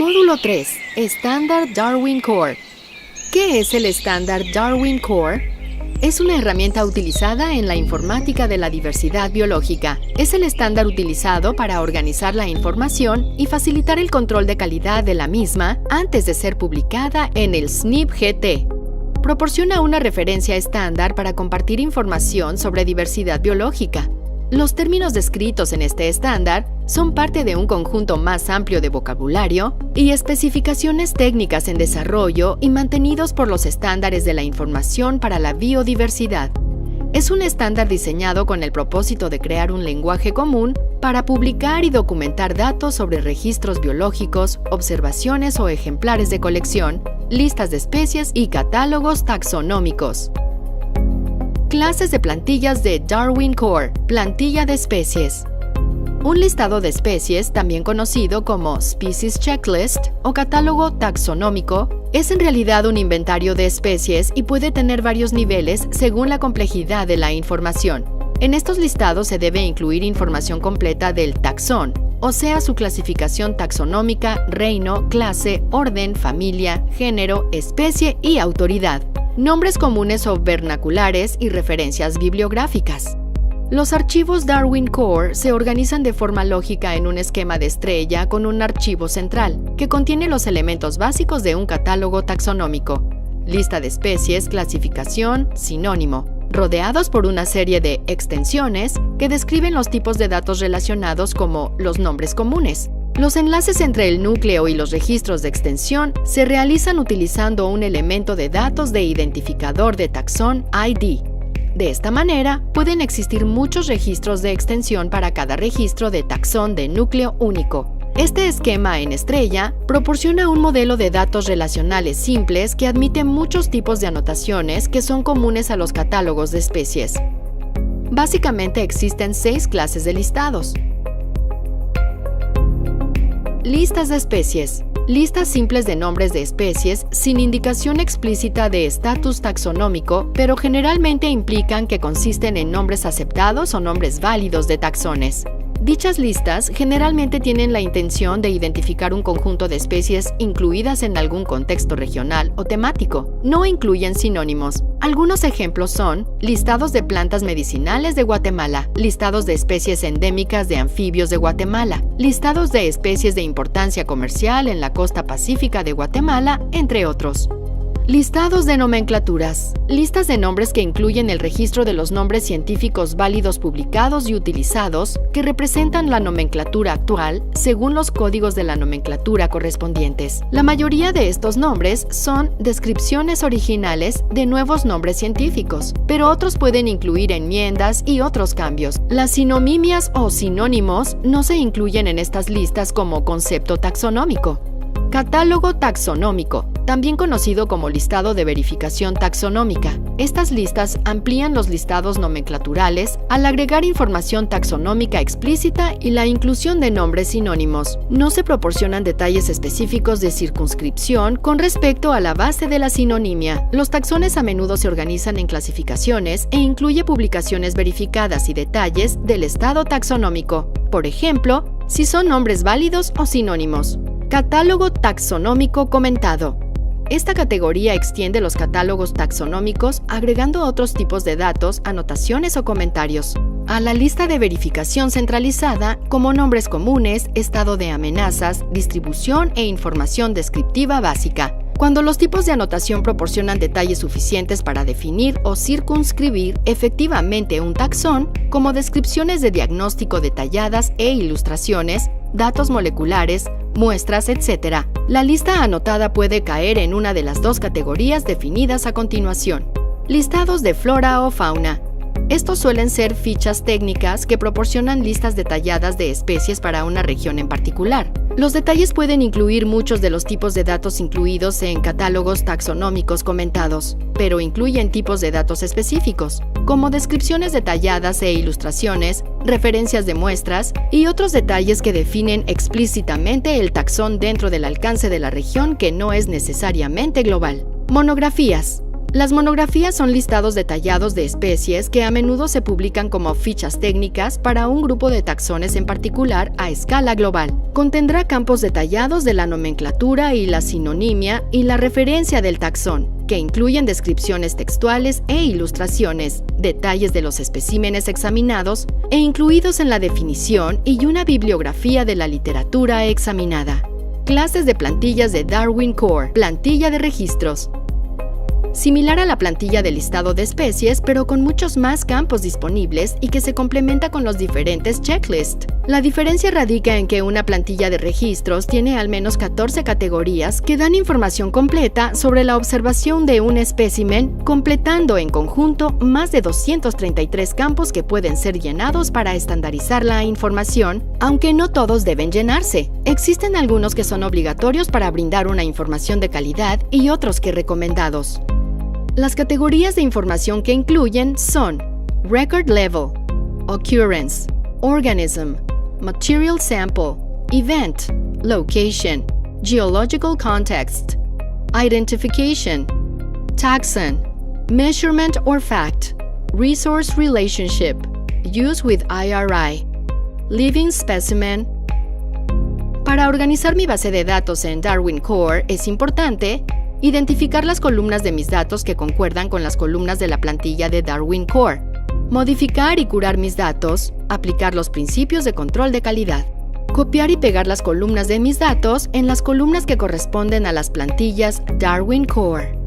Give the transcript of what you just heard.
Módulo 3. Estándar Darwin Core. ¿Qué es el estándar Darwin Core? Es una herramienta utilizada en la informática de la diversidad biológica. Es el estándar utilizado para organizar la información y facilitar el control de calidad de la misma antes de ser publicada en el SNP-GT. Proporciona una referencia estándar para compartir información sobre diversidad biológica. Los términos descritos en este estándar son parte de un conjunto más amplio de vocabulario y especificaciones técnicas en desarrollo y mantenidos por los estándares de la información para la biodiversidad. Es un estándar diseñado con el propósito de crear un lenguaje común para publicar y documentar datos sobre registros biológicos, observaciones o ejemplares de colección, listas de especies y catálogos taxonómicos. Clases de plantillas de Darwin Core. Plantilla de especies. Un listado de especies, también conocido como Species Checklist o catálogo taxonómico, es en realidad un inventario de especies y puede tener varios niveles según la complejidad de la información. En estos listados se debe incluir información completa del taxón, o sea, su clasificación taxonómica, reino, clase, orden, familia, género, especie y autoridad, nombres comunes o vernaculares y referencias bibliográficas. Los archivos Darwin Core se organizan de forma lógica en un esquema de estrella con un archivo central, que contiene los elementos básicos de un catálogo taxonómico: lista de especies, clasificación, sinónimo, rodeados por una serie de extensiones que describen los tipos de datos relacionados como los nombres comunes. Los enlaces entre el núcleo y los registros de extensión se realizan utilizando un elemento de datos de identificador de taxón ID. De esta manera, pueden existir muchos registros de extensión para cada registro de taxón de núcleo único. Este esquema en estrella proporciona un modelo de datos relacionales simples que admite muchos tipos de anotaciones que son comunes a los catálogos de especies. Básicamente existen 6 clases de listados. Listas de especies. Listas simples de nombres de especies sin indicación explícita de estatus taxonómico, pero generalmente implican que consisten en nombres aceptados o nombres válidos de taxones. Dichas listas generalmente tienen la intención de identificar un conjunto de especies incluidas en algún contexto regional o temático. No incluyen sinónimos. Algunos ejemplos son listados de plantas medicinales de Guatemala, listados de especies endémicas de anfibios de Guatemala, listados de especies de importancia comercial en la costa pacífica de Guatemala, entre otros. Listados de nomenclaturas. Listas de nombres que incluyen el registro de los nombres científicos válidos publicados y utilizados que representan la nomenclatura actual según los códigos de la nomenclatura correspondientes. La mayoría de estos nombres son descripciones originales de nuevos nombres científicos, pero otros pueden incluir enmiendas y otros cambios. Las sinonimias o sinónimos no se incluyen en estas listas como concepto taxonómico. Catálogo taxonómico, también conocido como listado de verificación taxonómica. Estas listas amplían los listados nomenclaturales al agregar información taxonómica explícita y la inclusión de nombres sinónimos. No se proporcionan detalles específicos de circunscripción con respecto a la base de la sinonimia. Los taxones a menudo se organizan en clasificaciones e incluye publicaciones verificadas y detalles del estado taxonómico. Por ejemplo, si son nombres válidos o sinónimos. Catálogo taxonómico comentado. Esta categoría extiende los catálogos taxonómicos agregando otros tipos de datos, anotaciones o comentarios a la lista de verificación centralizada como nombres comunes, estado de amenazas, distribución e información descriptiva básica. Cuando los tipos de anotación proporcionan detalles suficientes para definir o circunscribir efectivamente un taxón, como descripciones de diagnóstico detalladas e ilustraciones, datos moleculares, muestras, etc. La lista anotada puede caer en una de las 2 categorías definidas a continuación. Listados de flora o fauna. Estos suelen ser fichas técnicas que proporcionan listas detalladas de especies para una región en particular. Los detalles pueden incluir muchos de los tipos de datos incluidos en catálogos taxonómicos comentados, pero incluyen tipos de datos específicos, como descripciones detalladas e ilustraciones, referencias de muestras y otros detalles que definen explícitamente el taxón dentro del alcance de la región que no es necesariamente global. Monografías. Las monografías son listados detallados de especies que a menudo se publican como fichas técnicas para un grupo de taxones en particular a escala global. Contendrá campos detallados de la nomenclatura y la sinonimia y la referencia del taxón, que incluyen descripciones textuales e ilustraciones, detalles de los especímenes examinados e incluidos en la definición y una bibliografía de la literatura examinada. Clases de plantillas de Darwin Core. Plantilla de registros. Similar a la plantilla de listado de especies, pero con muchos más campos disponibles y que se complementa con los diferentes checklists. La diferencia radica en que una plantilla de registros tiene al menos 14 categorías que dan información completa sobre la observación de un espécimen, completando en conjunto más de 233 campos que pueden ser llenados para estandarizar la información, aunque no todos deben llenarse. Existen algunos que son obligatorios para brindar una información de calidad y otros que recomendados. Las categorías de información que incluyen son Record Level, Occurrence, Organism, Material Sample, Event, Location, Geological Context, Identification, Taxon, Measurement or Fact, Resource Relationship, Use with IRI, Living Specimen. Para organizar mi base de datos en Darwin Core es importante identificar las columnas de mis datos que concuerdan con las columnas de la plantilla de Darwin Core, modificar y curar mis datos, aplicar los principios de control de calidad, copiar y pegar las columnas de mis datos en las columnas que corresponden a las plantillas Darwin Core.